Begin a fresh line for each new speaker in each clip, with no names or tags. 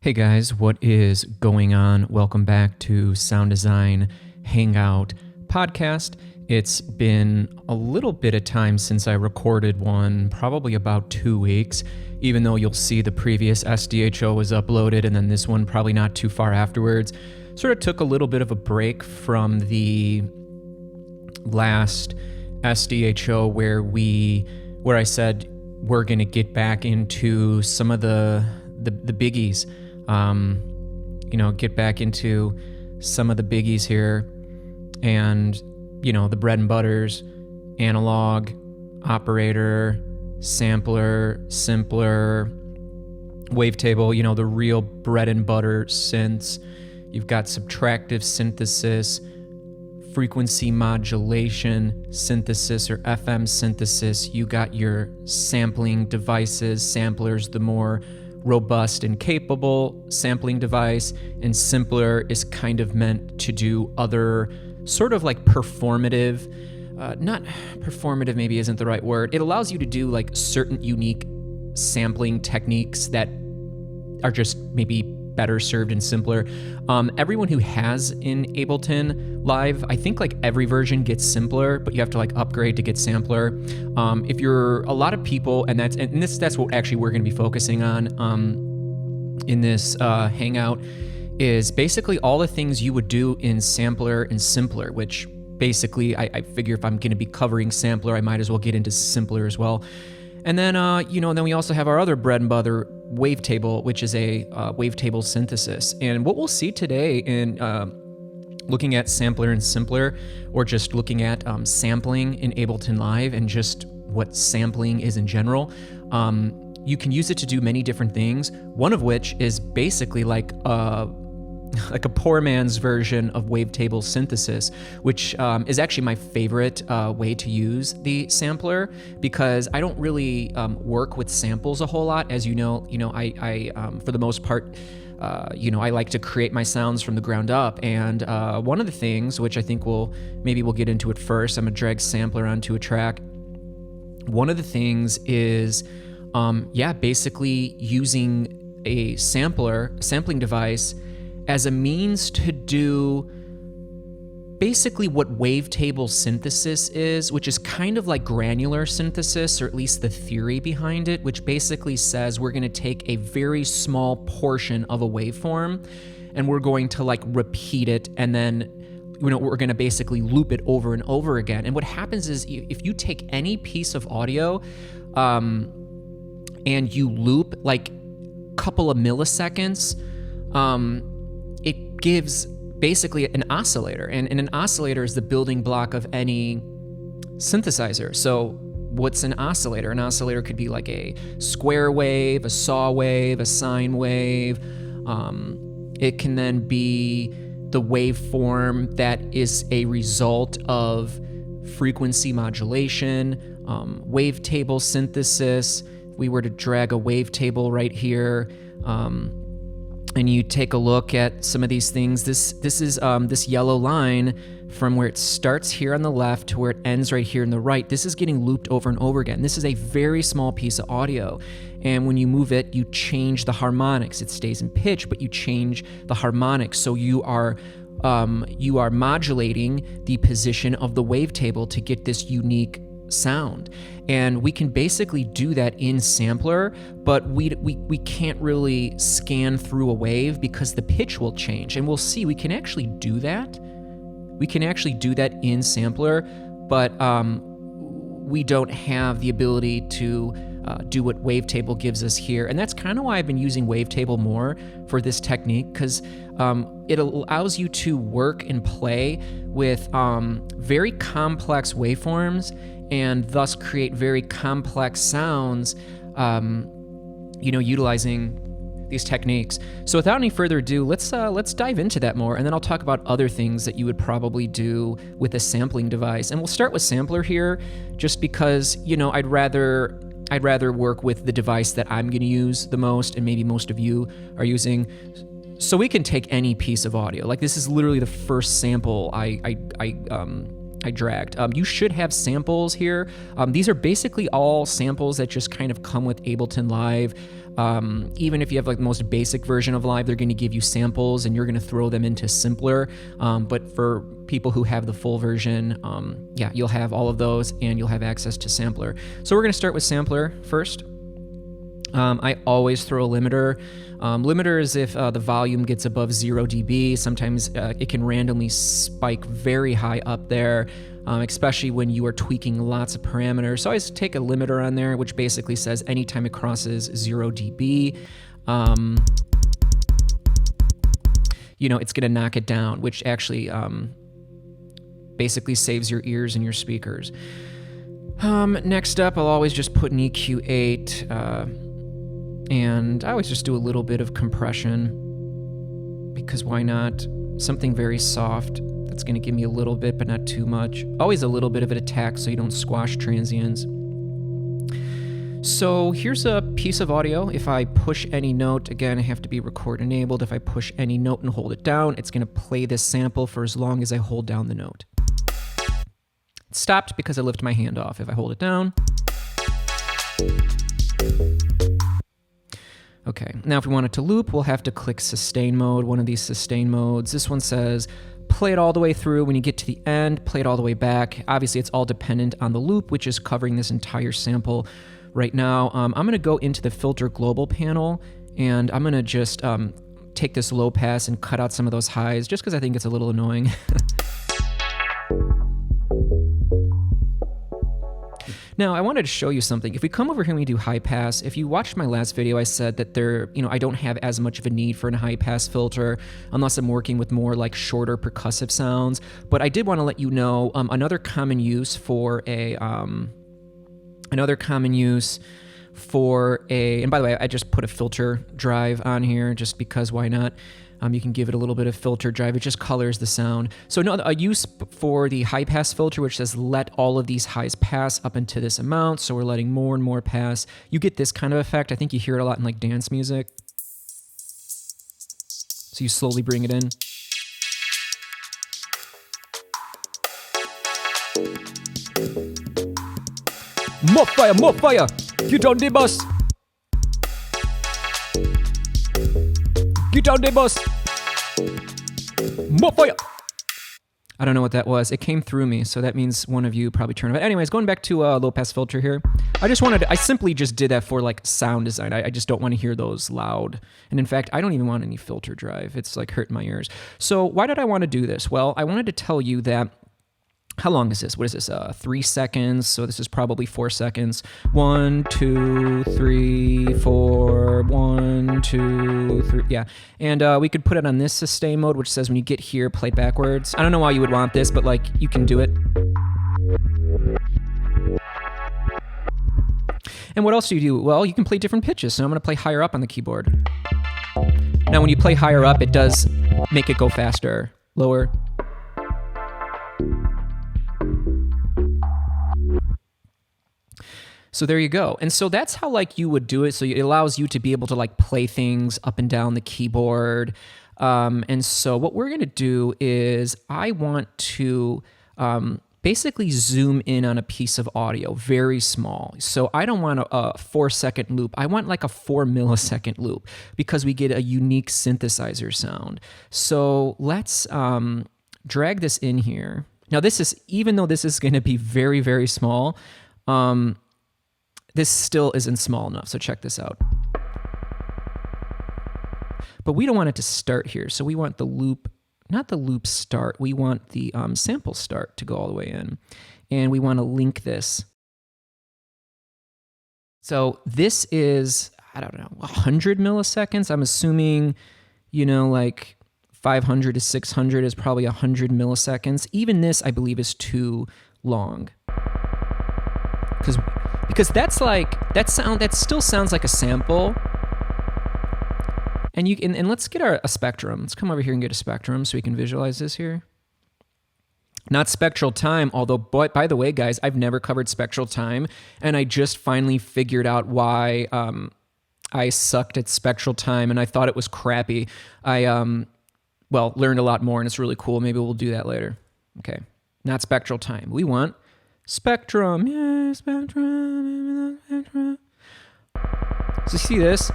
Hey guys, what is going on? Welcome back to Sound Design Hangout podcast. It's been a little bit of time since I recorded one, probably about 2 weeks, even though you'll see the previous SDHO was uploaded and then this one probably not too far afterwards. Sort of took a little bit of a break from the last SDHO where I said we're going to get back into some of the biggies. Get back into some of the biggies here and, the bread and butters, analog, operator, sampler, simpler, wavetable, the real bread and butter synths. You've got subtractive synthesis, frequency modulation synthesis or FM synthesis. You got your sampling devices, samplers, the more robust and capable sampling device, and simpler is kind of meant to do other sort of like performative, not performative maybe isn't the right word. It allows you to do like certain unique sampling techniques that are just maybe better served and simpler. Everyone who has in Ableton Live, I think like every version gets simpler, but you have to like upgrade to get sampler. If you're a lot of people, and that's what actually we're going to be focusing on in this hangout, is basically all the things you would do in sampler and simpler, which basically I figure if I'm going to be covering sampler, I might as well get into simpler as well. And then, then we also have our other bread and butter wavetable, which is a wavetable synthesis. And what we'll see today in looking at sampler and simpler, or just looking at sampling in Ableton Live and just what sampling is in general, you can use it to do many different things, one of which is basically like a poor man's version of wavetable synthesis, which is actually my favorite way to use the sampler, because I don't really work with samples a whole lot. As you know, I for the most part, I like to create my sounds from the ground up. And one of the things, which I think we'll get into it first, I'm gonna drag sampler onto a track. One of the things is, basically using a sampling device as a means to do basically what wavetable synthesis is, which is kind of like granular synthesis, or at least the theory behind it, which basically says we're going to take a very small portion of a waveform and we're going to like repeat it, and then we're going to basically loop it over and over again. And what happens is if you take any piece of audio and you loop like a couple of milliseconds, it gives basically an oscillator, and an oscillator is the building block of any synthesizer. So what's an oscillator? An oscillator could be like a square wave, a saw wave, a sine wave. It can then be the waveform that is a result of frequency modulation, wavetable synthesis. If we were to drag a wavetable right here, and you take a look at some of these things, this is this yellow line from where it starts here on the left to where it ends right here on the right. This is getting looped over and over again. This is a very small piece of audio, and when you move it, you change the harmonics. It stays in pitch, but you change the harmonics. So you are modulating the position of the wavetable to get this unique sound. And we can basically do that in sampler, but we can't really scan through a wave because the pitch will change. And we'll see we can actually do that. We can actually do that in sampler, but we don't have the ability to do what wavetable gives us here. And that's kind of why I've been using wavetable more for this technique, because it allows you to work and play with very complex waveforms and thus create very complex sounds, utilizing these techniques. So without any further ado, let's dive into that more, and then I'll talk about other things that you would probably do with a sampling device. And we'll start with sampler here, just because, I'd rather work with the device that I'm going to use the most, and maybe most of you are using. So we can take any piece of audio. Like this is literally the first sample I I dragged. You should have samples here. These are basically all samples that just kind of come with Ableton Live. Even if you have like the most basic version of Live, they're going to give you samples and you're going to throw them into Simpler. But for people who have the full version, yeah, you'll have all of those and you'll have access to Sampler. So we're going to start with Sampler first. I always throw a limiter. Limiter is if the volume gets above 0 dB. Sometimes it can randomly spike very high up there, especially when you are tweaking lots of parameters. So I always take a limiter on there, which basically says anytime it crosses 0 dB, it's going to knock it down, which actually basically saves your ears and your speakers. Next up, I'll always just put an EQ8, and I always just do a little bit of compression, because why not? Something very soft that's going to give me a little bit, but not too much. Always a little bit of an attack so you don't squash transients. So here's a piece of audio. If I push any note, again, I have to be record enabled. If I push any note and hold it down, it's going to play this sample for as long as I hold down the note. It stopped because I lift my hand off. If I hold it down. Okay, now if we want it to loop, we'll have to click sustain mode, one of these sustain modes. This one says, play it all the way through. When you get to the end, play it all the way back. Obviously, it's all dependent on the loop, which is covering this entire sample right now. I'm going to go into the filter global panel, and I'm going to just take this low pass and cut out some of those highs, just because I think it's a little annoying. Now, I wanted to show you something. If we come over here and we do high pass, if you watched my last video, I said that I don't have as much of a need for a high pass filter unless I'm working with more like shorter percussive sounds. But I did want to let you know another common use for and by the way, I just put a filter drive on here just because why not? You can give it a little bit of filter drive. It just colors the sound. So a use for the high pass filter, which says let all of these highs pass up into this amount. So we're letting more and more pass. You get this kind of effect. I think you hear it a lot in like dance music. So you slowly bring it in. More fire, more fire! Get on the bus! Get on the bus! More fire! I don't know what that was. It came through me, so that means one of you probably turned it. Anyways, going back to low pass filter here. I simply just did that for like sound design. I just don't want to hear those loud. And in fact, I don't even want any filter drive. It's like hurting my ears. So why did I want to do this? Well, I wanted to tell you that. How long is this? What is this? 3 seconds. So this is probably 4 seconds. 1, 2, 3, 4. 1, 2, 3. Yeah. And we could put it on this sustain mode, which says when you get here, play backwards. I don't know why you would want this, but like you can do it. And what else do you do? Well, you can play different pitches. So I'm going to play higher up on the keyboard. Now, when you play higher up, it does make it go faster. Lower. So there you go. And so that's how like you would do it. So it allows you to be able to like play things up and down the keyboard. And so what we're going to do is I want to basically zoom in on a piece of audio, very small. So I don't want a 4-second loop. I want like a 4 millisecond loop because we get a unique synthesizer sound. So let's drag this in here. Now even though this is going to be very, very small, this still isn't small enough, so check this out. But we don't want it to start here, so we want the loop, not the loop start, we want the sample start to go all the way in. And we want to link this. So this is, I don't know, 100 milliseconds. I'm assuming, like 500 to 600 is probably 100 milliseconds. Even this, I believe, is too long. Because that's like that still sounds like a sample. And let's get a spectrum. Let's come over here and get a spectrum so we can visualize this here. Not spectral time, although by the way, guys, I've never covered spectral time, and I just finally figured out why I sucked at spectral time and I thought it was crappy. I learned a lot more and it's really cool. Maybe we'll do that later. Okay. not spectral time. We want spectrum. Yeah, spectrum. So see this?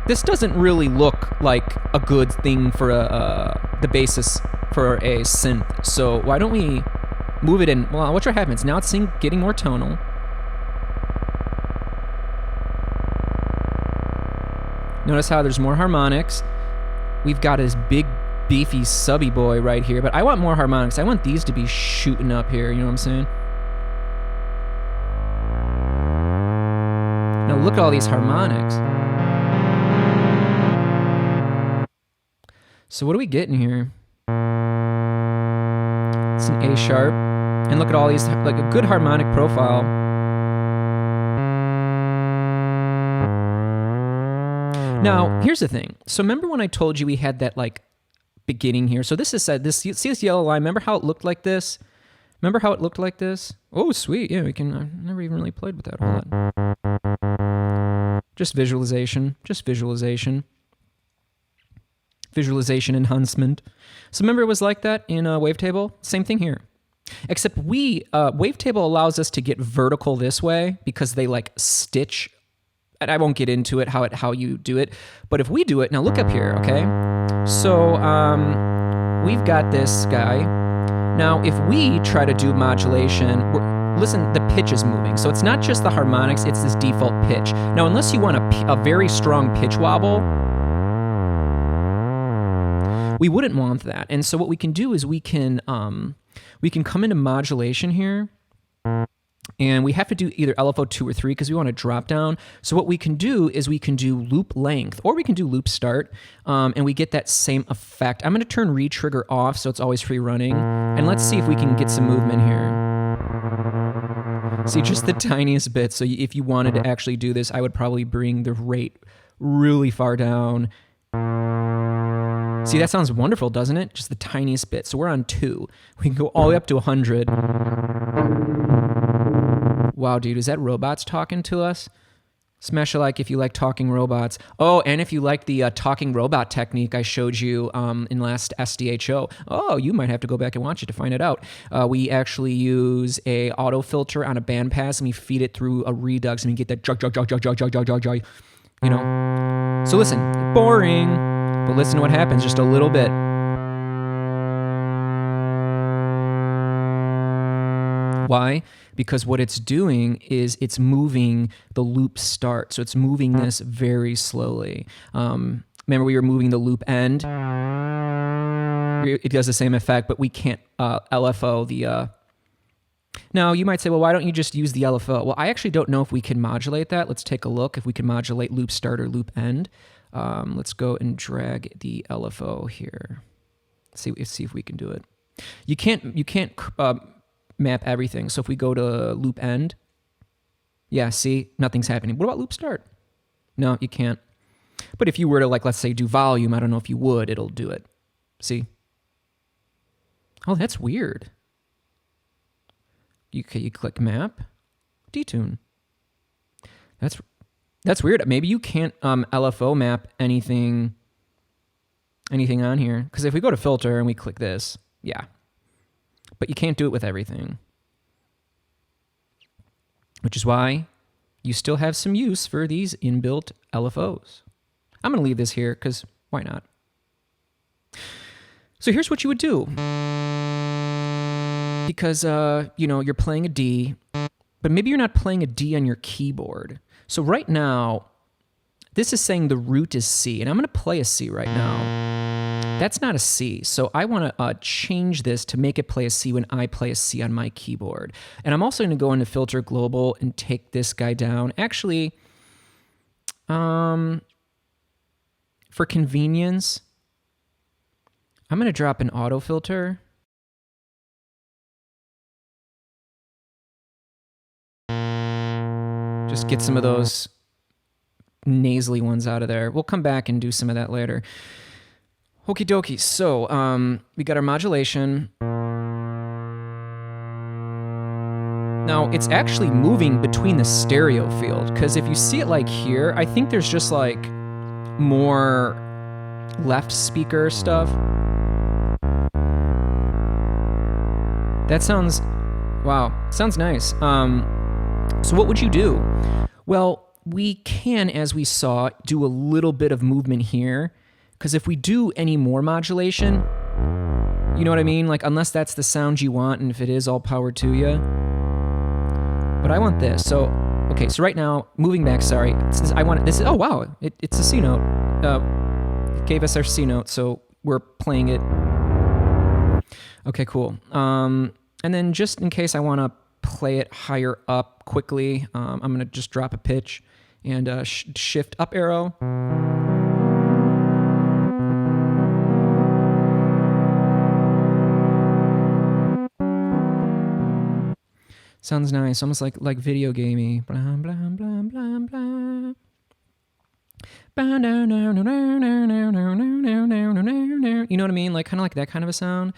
This doesn't really look like a good thing for the basis for a synth. So why don't we move it in? Well, watch what happens. Now it's getting more tonal. Notice how there's more harmonics. We've got this big, beefy, subby boy right here, but I want more harmonics. I want these to be shooting up here, you know what I'm saying? Now look at all these harmonics. So what are we getting here? It's an A sharp. And look at all these, like a good harmonic profile. Now, here's the thing. So remember when I told you we had that like beginning here? So this is this. See this yellow line? Remember how it looked like this? Remember how it looked like this? Oh, sweet. Yeah, we can. I've never even really played with that a whole lot. Just visualization. Just visualization. Visualization enhancement. So remember it was like that in Wavetable? Same thing here. Except Wavetable allows us to get vertical this way because they like stitch. And I won't get into it how you do it, but if we do it, now look up here, okay? So we've got this guy. Now, if we try to do modulation, listen, the pitch is moving. So it's not just the harmonics, it's this default pitch. Now, unless you want a very strong pitch wobble, we wouldn't want that. And so what we can do is we can come into modulation here. And we have to do either LFO 2 or 3 because we want to drop down. So what we can do is we can do loop length or we can do loop start and we get that same effect. I'm going to turn retrigger off so it's always free running. And let's see if we can get some movement here. See, just the tiniest bit. So if you wanted to actually do this, I would probably bring the rate really far down. See, that sounds wonderful, doesn't it? Just the tiniest bit. So we're on 2. We can go all the way up to 100. Wow, dude, is that robots talking to us? Smash a like if you like talking robots. Oh, and if you like the talking robot technique I showed you in last SDHO. Oh, you might have to go back and watch it to find it out. We actually use a auto filter on a bandpass and we feed it through a redux and we get that jog, you know? So listen, boring, but listen to what happens just a little bit. Why? Because what it's doing is it's moving the loop start. So it's moving this very slowly. Remember we were moving the loop end? It does the same effect, but we can't LFO the... Now, you might say, well, why don't you just use the LFO? Well, I actually don't know if we can modulate that. Let's take a look if we can modulate loop start or loop end. Let's go and drag the LFO here. See if we can do it. You can't map everything. So if we go to loop end, yeah, see, nothing's happening. What about loop start? No, you can't. But if you were to, like, let's say do volume, I don't know if you would, it'll do it. See? Oh, that's weird. You click map, detune. That's weird. Maybe you can't LFO map anything on here. Because if we go to filter and we click this, yeah. But you can't do it with everything. Which is why you still have some use for these inbuilt LFOs. I'm going to leave this here because why not? So here's what you would do. Because, you're playing a D, but maybe you're not playing a D on your keyboard. So right now, this is saying the root is C, and I'm going to play a C right now. That's not a C, so I want to change this to make it play a C when I play a C on my keyboard. And I'm also going to go into Filter Global and take this guy down. Actually, for convenience, I'm going to drop an auto filter. Just get some of those nasally ones out of there. We'll come back and do some of that later. Okie dokie. So we got our modulation. Now it's actually moving between the stereo field, because if you see it like here, I think there's just like more left speaker stuff. That sounds, wow, sounds nice. So what would you do? Well, we can, as we saw, do a little bit of movement here, because if we do any more modulation, you know what I mean? Like, unless that's the sound you want, and if it is, all power to you. But I want this. So, okay, so right now, moving back, sorry. I want this. Oh, wow, it's a C note. It gave us our C note, so we're playing it. Okay, cool. And then just in case I want to play it higher up quickly, I'm going to just drop a pitch and shift up arrow. Sounds nice, almost like video gamey. Blah, blah, blah, blah, blah. You know what I mean? Like, kind of like that kind of a sound.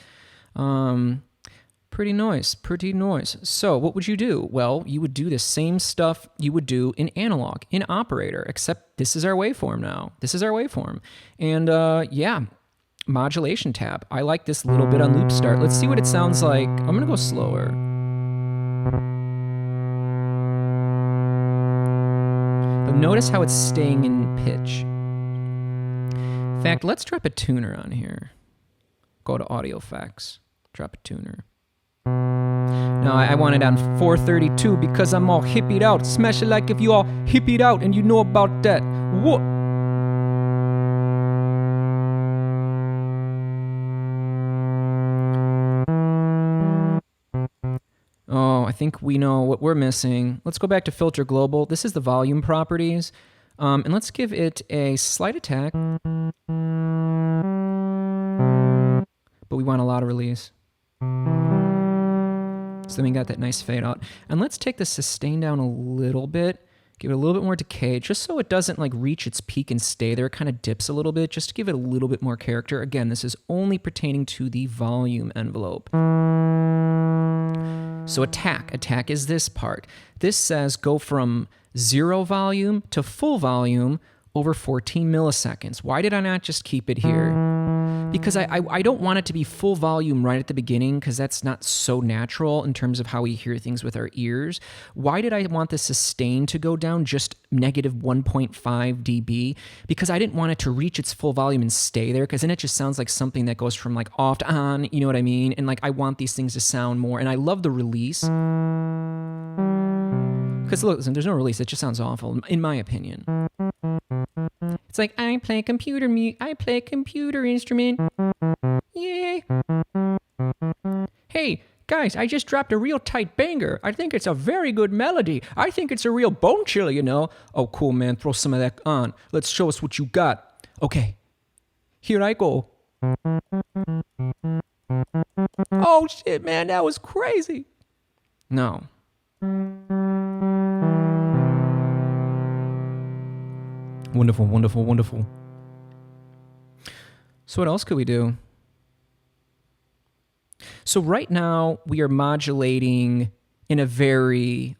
Pretty nice, pretty nice. So what would you do? Well, you would do the same stuff you would do in analog, in operator, except this is our waveform now. This is our waveform. And yeah, modulation tab. I like this little bit on loop start. Let's see what it sounds like. I'm gonna go slower. But notice how it's staying in pitch. In fact, let's drop a tuner on here. Go to audio effects, drop a tuner. Now I want it on 432 because I'm all hippied out. Smash it like if you all hippied out and you know about that. What? Oh, I think we know what we're missing. Let's go back to filter global. This is the volume properties. And let's give it a slight attack. But we want a lot of release. So then we got that nice fade out. And let's take the sustain down a little bit, give it a little bit more decay, just so it doesn't like reach its peak and stay there. It kind of dips a little bit, just to give it a little bit more character. Again, this is only pertaining to the volume envelope. So attack is this part. This says go from 0 volume to full volume over 14 milliseconds. Why did I not just keep it here? Because I don't want it to be full volume right at the beginning, because that's not so natural in terms of how we hear things with our ears. Why did I want the sustain to go down just negative 1.5 dB? Because I didn't want it to reach its full volume and stay there, because then it just sounds like something that goes from like off to on, you know what I mean? And like I want these things to sound more, and I love the release. Because look, listen, there's no release, it just sounds awful, in my opinion. It's like, I play computer instrument. Yay. Hey, guys, I just dropped a real tight banger. I think it's a very good melody. I think it's a real bone chiller, you know. Oh, cool, man. Throw some of that on. Let's show us what you got. Okay. Here I go. Oh, shit, man. That was crazy. No. Wonderful, wonderful, wonderful. So what else could we do? So right now we are modulating in a very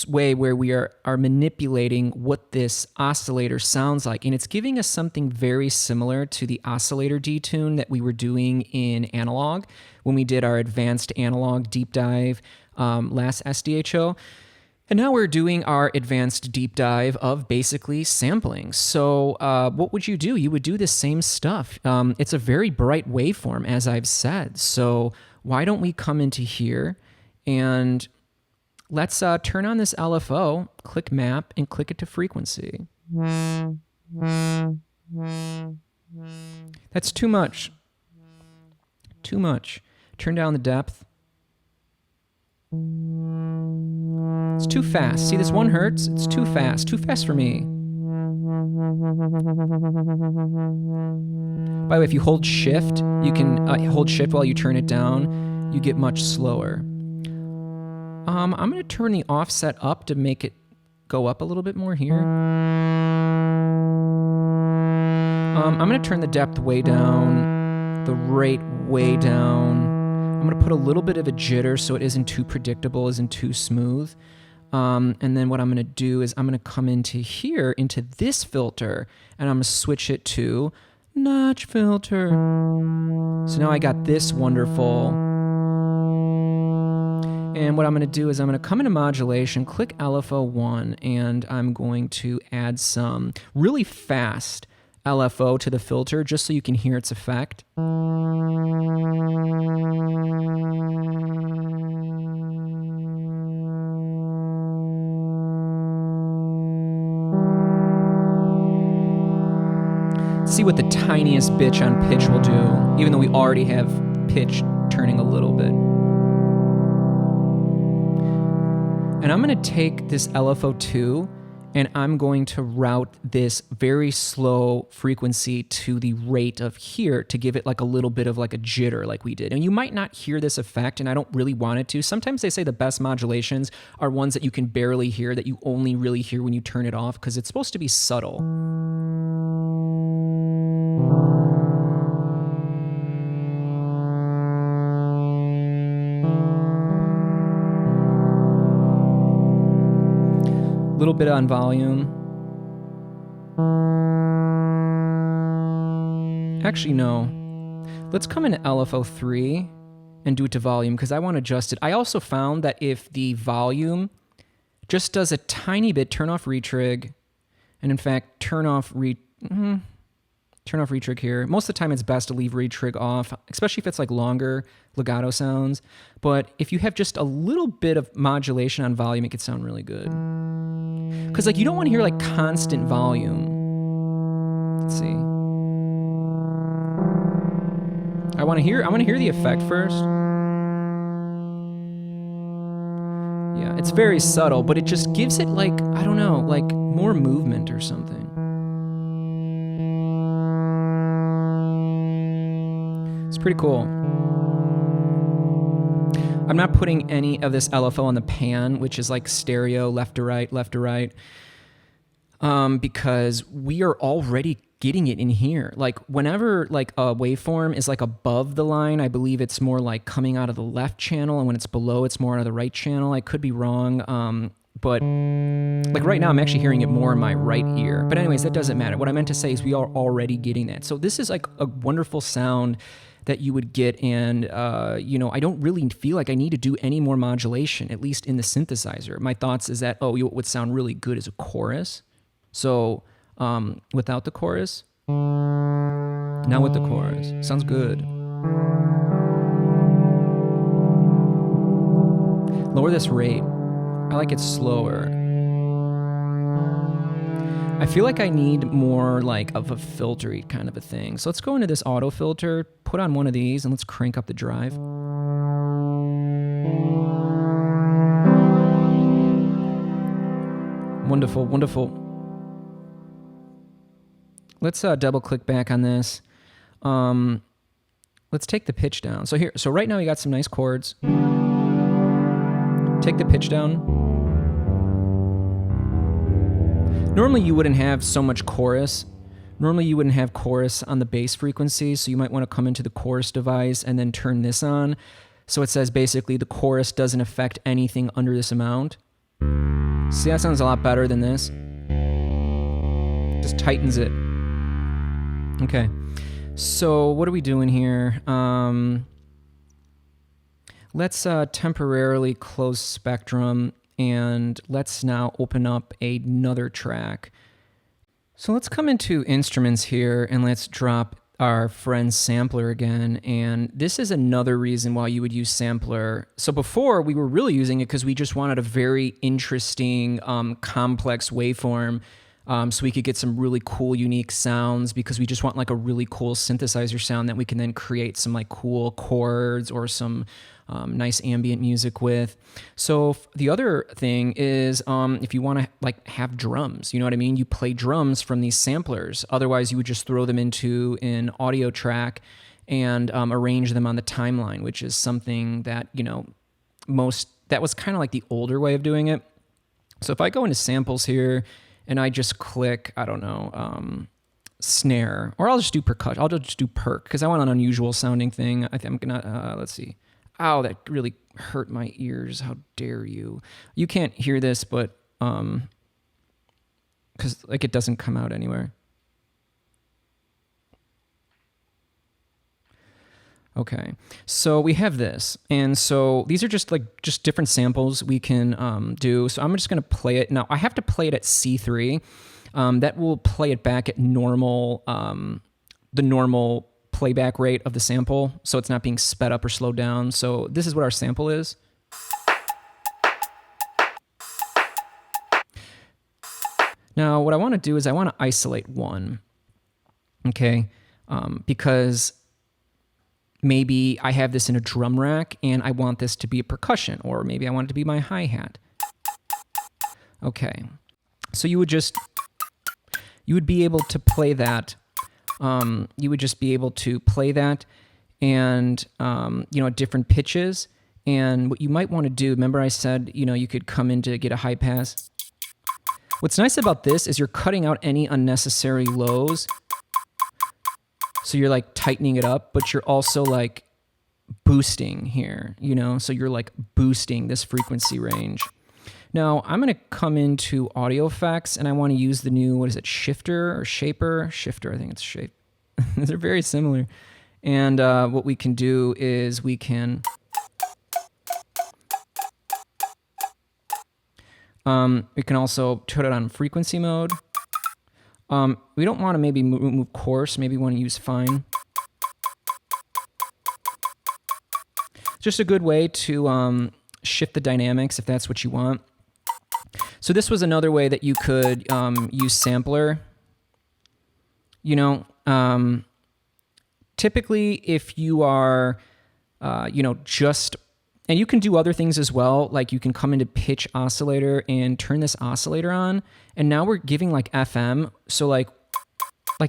way where we are manipulating what this oscillator sounds like. And it's giving us something very similar to the oscillator detune that we were doing in analog when we did our advanced analog deep dive last SDHO. And now we're doing our advanced deep dive of basically sampling. So what would you do? You would do the same stuff. It's a very bright waveform, as I've said. So why don't we come into here and let's turn on this LFO, click map, and click it to frequency. That's too much. Too much. Turn down the depth. It's too fast. See this 1 hertz? It's too fast. Too fast for me. By the way, if you hold shift, you can hold shift while you turn it down. You get much slower. I'm going to turn the offset up to make it go up a little bit more here. I'm going to turn the depth way down, the rate way down. I'm going to put a little bit of a jitter so it isn't too predictable, isn't too smooth. And then what I'm going to do is I'm going to come into here, into this filter, and I'm going to switch it to notch filter. So now I got this wonderful And what I'm going to do is I'm going to come into modulation, click LFO1, and I'm going to add some really fast LFO to the filter just so you can hear its effect. See what the tiniest bitch on pitch will do, even though we already have pitch turning a little bit. And I'm going to take this LFO2 and I'm going to route this very slow frequency to the rate of here to give it like a little bit of like a jitter like we did. And you might not hear this effect, and I don't really want it to. Sometimes they say the best modulations are ones that you can barely hear, that you only really hear when you turn it off, because it's supposed to be subtle. Little bit on volume. Actually, no. Let's come into LFO3 and do it to volume because I want to adjust it. I also found that if the volume just does a tiny bit, turn off retrig, and in fact, turn off retrig here. Most of the time it's best to leave retrig off, especially if it's like longer legato sounds. But if you have just a little bit of modulation on volume, it could sound really good. Because like you don't want to hear like constant volume. Let's see. I want to hear the effect first. Yeah, it's very subtle, but it just gives it like, I don't know, like more movement or something. It's pretty cool. I'm not putting any of this LFO on the pan, which is like stereo, left to right, because we are already getting it in here. Like whenever like a waveform is like above the line, I believe it's more like coming out of the left channel, and when it's below, it's more out of the right channel. I could be wrong, but like right now I'm actually hearing it more in my right ear. But anyways, that doesn't matter. What I meant to say is we are already getting that. So this is like a wonderful sound that you would get, and you know, I don't really feel like I need to do any more modulation, at least in the synthesizer. My thoughts is that, oh, what would sound really good is a chorus. So without the chorus, now with the chorus, sounds good. Lower this rate. I like it slower. I feel like I need more like of a filtery kind of a thing. So let's go into this auto filter, put on one of these, and let's crank up the drive. Wonderful, wonderful. Let's double click back on this. Let's take the pitch down. So right now you got some nice chords. Take the pitch down. Normally you wouldn't have so much chorus. Normally you wouldn't have chorus on the bass frequency, so you might want to come into the chorus device and then turn this on. So it says basically the chorus doesn't affect anything under this amount. See, that sounds a lot better than this. Just tightens it. Okay, so what are we doing here? Let's temporarily close Spectrum, and let's now open up another track. So let's come into instruments here, and let's drop our friend sampler again. And this is another reason why you would use sampler. So before, we were really using it because we just wanted a very interesting, complex waveform. So we could get some really cool, unique sounds, because we just want like a really cool synthesizer sound that we can then create some like cool chords or some nice ambient music with. So the other thing is if you want to like have drums, you know what I mean? You play drums from these samplers. Otherwise, you would just throw them into an audio track and arrange them on the timeline, which is something that, you know, that was kind of like the older way of doing it. So if I go into samples here, and I just click, I don't know, snare, or I'll just do percussion. I'll just do perc, because I want an unusual sounding thing. I think I'm gonna, let's see. Ow, that really hurt my ears. How dare you? You can't hear this, but, because like it doesn't come out anywhere. Okay, so we have this, and so these are just different samples we can do. So I'm just going to play it. Now I have to play it at C3. That will play it back at normal, the normal playback rate of the sample, so it's not being sped up or slowed down. So this is what our sample is. Now what I want to do is I want to isolate one, okay, because maybe I have this in a drum rack and I want this to be a percussion, or maybe I want it to be my hi-hat. Okay, so you would be able to play that. You would just be able to play that, and at different pitches. And what you might want to do, remember I said, you could come in to get a high pass. What's nice about this is you're cutting out any unnecessary lows. So you're like tightening it up, but you're also like boosting here, so you're like boosting this frequency range. Now I'm going to come into audio effects, and I want to use the new, what is it, shifter or shaper? Shifter, I think it's shape. They're very similar. And what we can do is we can also put it on frequency mode. We don't want to maybe move coarse. Maybe we want to use fine. Just a good way to shift the dynamics if that's what you want. So this was another way that you could use sampler. Typically if you are, just, and you can do other things as well. Like you can come into pitch oscillator and turn this oscillator on. And now we're giving like FM. So like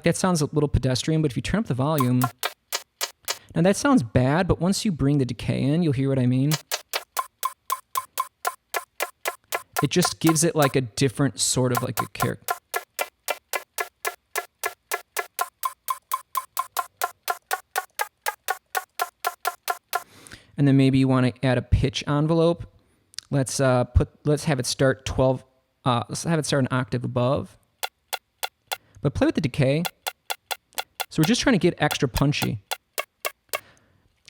that sounds a little pedestrian, but if you turn up the volume, now that sounds bad, but once you bring the decay in, you'll hear what I mean. It just gives it like a different sort of like a character. And then maybe you want to add a pitch envelope. Let's have it start 12. Let's have it start an octave above. But play with the decay. So we're just trying to get extra punchy.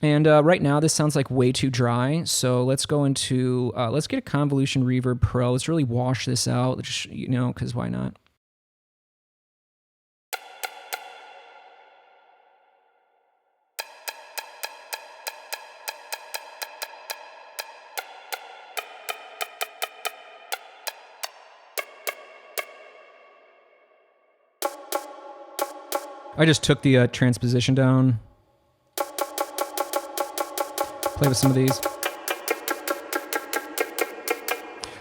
And right now this sounds like way too dry. So let's go into let's get a Convolution Reverb Pro. Let's really wash this out. Just, because why not? I just took the transposition down. Play with some of these.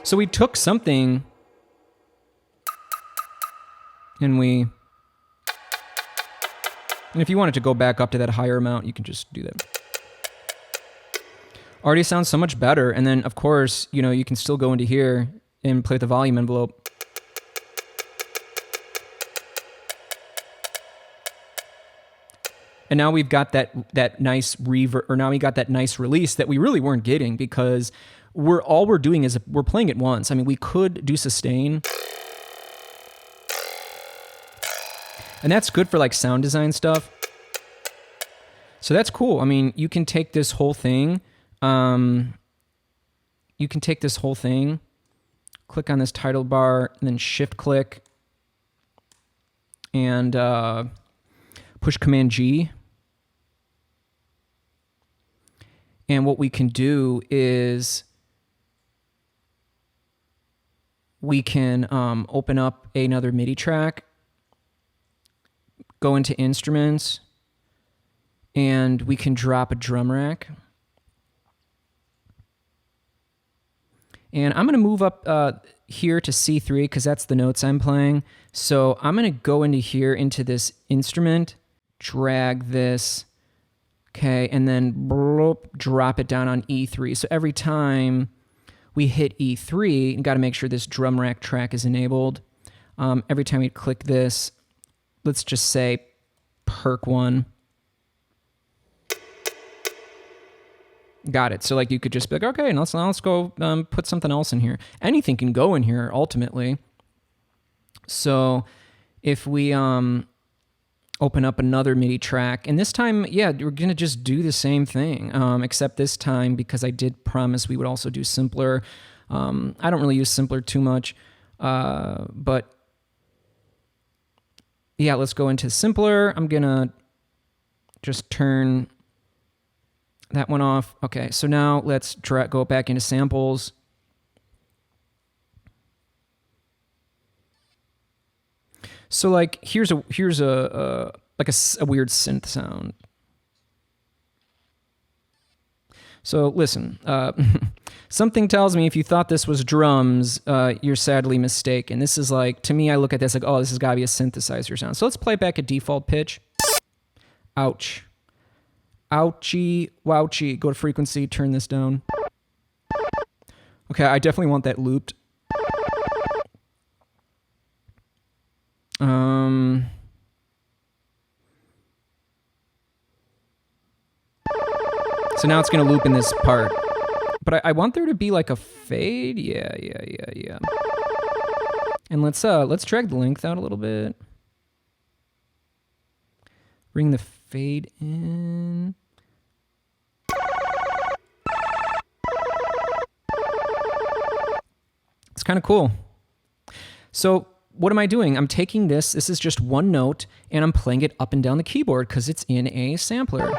So we took something and if you wanted to go back up to that higher amount, you can just do that. Already sounds so much better. And then of course, you can still go into here and play with the volume envelope. And now we've got that nice reverb, or now we got that nice release that we really weren't getting, because all we're doing is we're playing it once. I mean, we could do sustain, and that's good for like sound design stuff. So that's cool. I mean, you can take this whole thing. Click on this title bar, and then shift click, and push Command G. And what we can do is we can open up another MIDI track, go into instruments, and we can drop a drum rack. And I'm going to move up here to C3 because that's the notes I'm playing. So I'm going to go into here into this instrument, drag this, okay, and then drop it down on E3. So every time we hit E3, you got to make sure this drum rack track is enabled. Every time we click this, let's just say perk 1. Got it. So like you could just be like, okay, let's go put something else in here. Anything can go in here ultimately. So if we open up another MIDI track. And this time, yeah, we're going to just do the same thing, except this time, because I did promise we would also do simpler. I don't really use simpler too much, but yeah, let's go into simpler. I'm going to just turn that one off. Okay, so now let's go back into samples. So like here's a like a weird synth sound. So listen, something tells me if you thought this was drums, you're sadly mistaken. This is like, to me, I look at this like, oh, this has got to be a synthesizer sound. So let's play back a default pitch. Ouch. Ouchie, wouchie. Go to frequency, turn this down. Okay, I definitely want that looped. So now it's going to loop in this part. But I want there to be like a fade. Yeah. And let's drag the length out a little bit. Bring the fade in. It's kind of cool. So what am I doing? I'm taking this is just one note, and I'm playing it up and down the keyboard because it's in a sampler.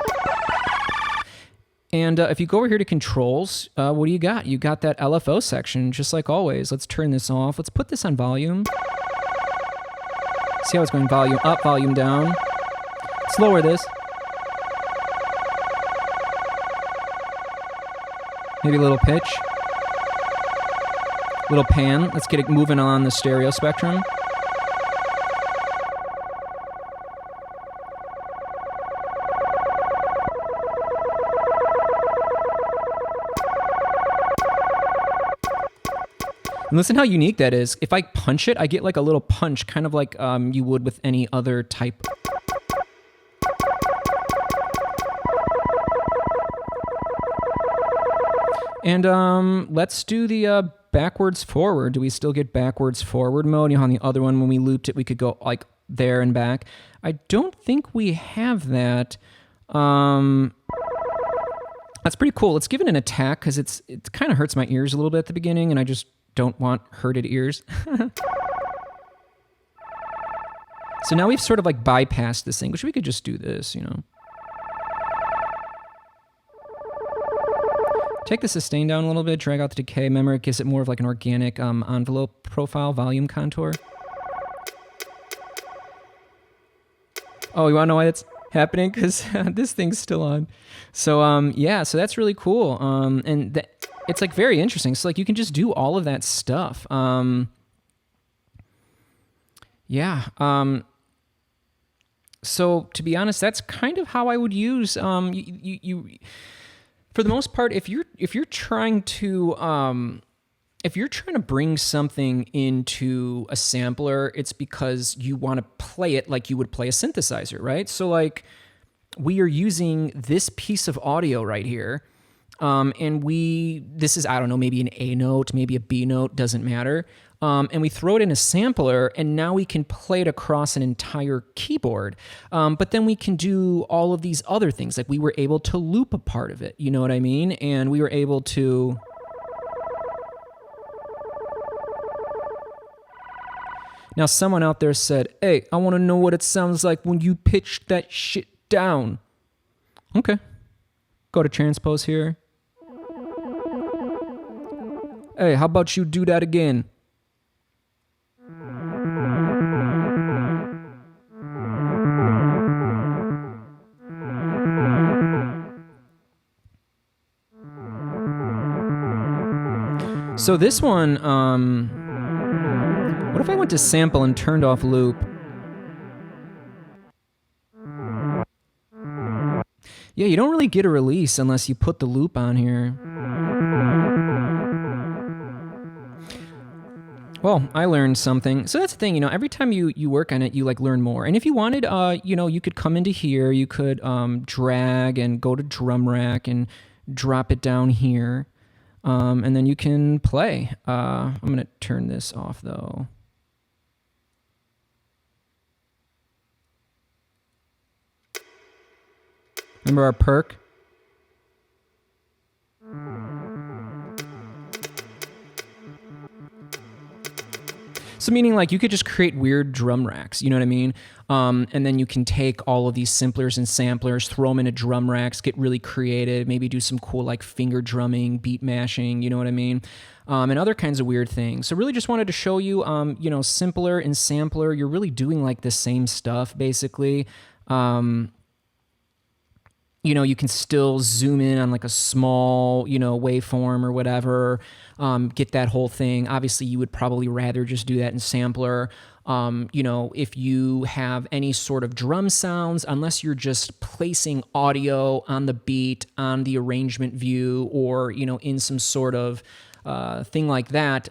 And if you go over here to controls, what do you got? You got that LFO section, just like always. Let's turn this off. Let's put this on volume. See how it's going volume up, volume down. Let's lower this. Maybe a little pitch. Little pan. Let's get it moving on the stereo spectrum. And listen how unique that is. If I punch it, I get like a little punch, kind of like you would with any other type. And let's do the backwards forward. Do we still get backwards forward mode? You know, on the other one, when we looped it, we could go like there and back. I don't think we have that. That's pretty cool. Let's give it an attack because it kind of hurts my ears a little bit at the beginning, and I just don't want hurted ears. So now we've sort of like bypassed this thing, which we could just do this, you know. Take the sustain down a little bit, drag out the decay. Remember, it gives it more of like an organic envelope profile, volume contour. Oh, you want to know why that's happening? Because this thing's still on. So, yeah, so that's really cool. And it's like very interesting. So like you can just do all of that stuff. Yeah. So to be honest, that's kind of how I would use you for the most part. If you're trying to bring something into a sampler, it's because you want to play it like you would play a synthesizer, right? So like we are using this piece of audio right here. And this is, I don't know, maybe an A note, maybe a B note, doesn't matter. And we throw it in a sampler, and now we can play it across an entire keyboard. But then we can do all of these other things. Like we were able to loop a part of it, you know what I mean? And we were able to... Now someone out there said, hey, I want to know what it sounds like when you pitch that shit down. Okay. Go to transpose here. Hey, how about you do that again? So this one, what if I went to sample and turned off loop? Yeah, you don't really get a release unless you put the loop on here. Well, I learned something. So that's the thing, you know, every time you work on it, you like learn more. And if you wanted, you know, you could come into here, you could drag and go to drum rack and drop it down here. And then you can play. I'm going to turn this off though. Remember our perk? So meaning like you could just create weird drum racks, you know what I mean? And then you can take all of these simplers and samplers, throw them into drum racks, get really creative, maybe do some cool like finger drumming, beat mashing, you know what I mean? And other kinds of weird things. So really just wanted to show you, simpler and sampler, you're really doing like the same stuff basically. You can still zoom in on like a small, waveform or whatever, get that whole thing. Obviously, you would probably rather just do that in sampler. If you have any sort of drum sounds, unless you're just placing audio on the beat, on the arrangement view, or, in some sort of thing like that,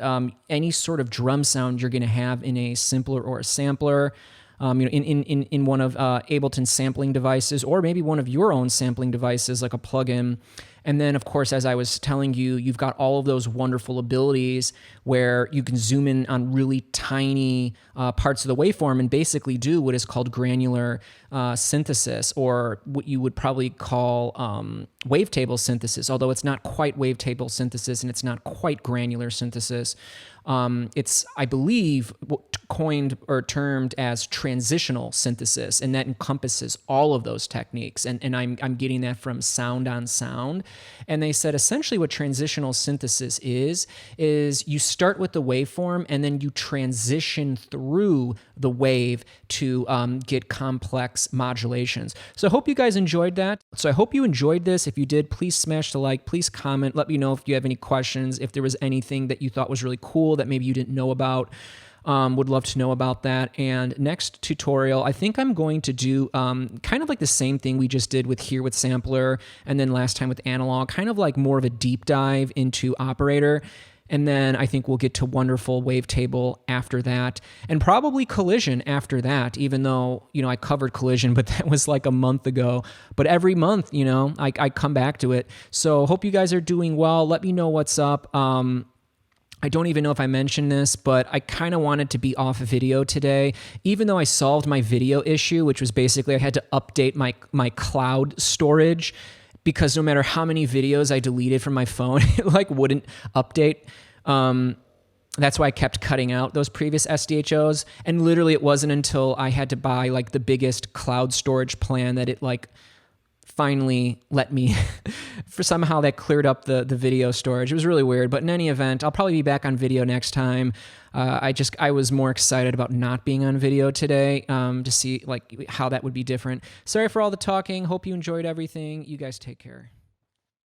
any sort of drum sound you're going to have in a simpler or a sampler. In one of Ableton sampling devices, or maybe one of your own sampling devices, like a plugin. And then, of course, as I was telling you, you've got all of those wonderful abilities where you can zoom in on really tiny parts of the waveform and basically do what is called granular synthesis, or what you would probably call wavetable synthesis, although it's not quite wavetable synthesis and it's not quite granular synthesis. It's, I believe, coined or termed as transitional synthesis, and that encompasses all of those techniques. And I'm getting that from Sound on Sound. And they said essentially what transitional synthesis is you start with the waveform and then you transition through the wave to get complex modulations. So I hope you guys enjoyed that. So I hope you enjoyed this. If you did, please smash the like, please comment, let me know if you have any questions, if there was anything that you thought was really cool that maybe you didn't know about. Would love to know about that. And next tutorial, I think I'm going to do kind of like the same thing we just did with Sampler, and then last time with Analog, kind of like more of a deep dive into Operator. And then I think we'll get to Wonderful Wavetable after that, and probably Collision after that, even though, I covered Collision, but that was like a month ago. But every month, I come back to it. So hope you guys are doing well. Let me know what's up. I don't even know if I mentioned this, but I kind of wanted to be off video today, even though I solved my video issue, which was basically I had to update my cloud storage, because no matter how many videos I deleted from my phone, it like wouldn't update. That's why I kept cutting out those previous SDHOs. And literally it wasn't until I had to buy like the biggest cloud storage plan that it like finally let me, for somehow that cleared up the video storage. It was really weird, but in any event, I'll probably be back on video next time. I was more excited about not being on video today, to see like how that would be different. Sorry for all the talking. Hope you enjoyed everything. You guys take care.